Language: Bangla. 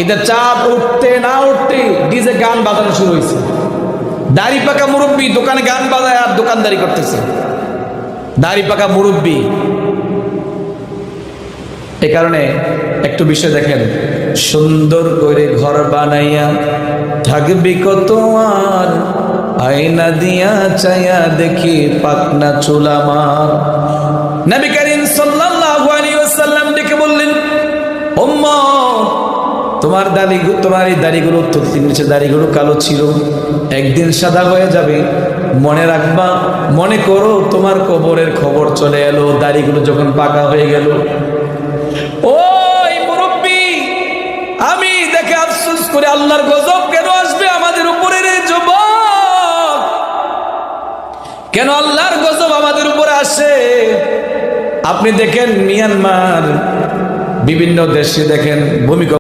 ঈদের চাঁদ উঠতে না উঠতে ডিজে গান বাজানো শুরু হয়েছে। দাড়ি পাকা মুরব্বী দোকানে গান বাজায় আর দোকানদারি করতেছে। দাড়ি পাকা মুরব্বী। এ কারণে একটু বিষয় দেখেন, সুন্দর করে ঘর বানাইয়া থাকবি কত আর, আয়না দিয়া চাইয়া দেখি পাকনা চুল আমার। নবী করিম সাল্লাল্লাহু আলাইহি ওয়াসাল্লাম ডেকে বললেন, উম্মত, তোমার এই দাড়িগুলো ততদিন নিচে দাড়িগুলো কালো ছিল, একদিন সাদা হয়ে যাবে। মনে রাখবা, মনে করো তোমার কবরের খবর চলে এলো দাড়িগুলো যখন পাকা হয়ে গেল। ওই মুরব্বী, আমি দেখে আফসোস করে আল্লাহর গজব কেন আসবে আমাদের উপরে রে যুবক? কেন আল্লাহর গজব আমাদের উপরে আসে? আপনি দেখেন মিয়ানমার, বিভিন্ন দেশে দেখেন ভূমিকম্প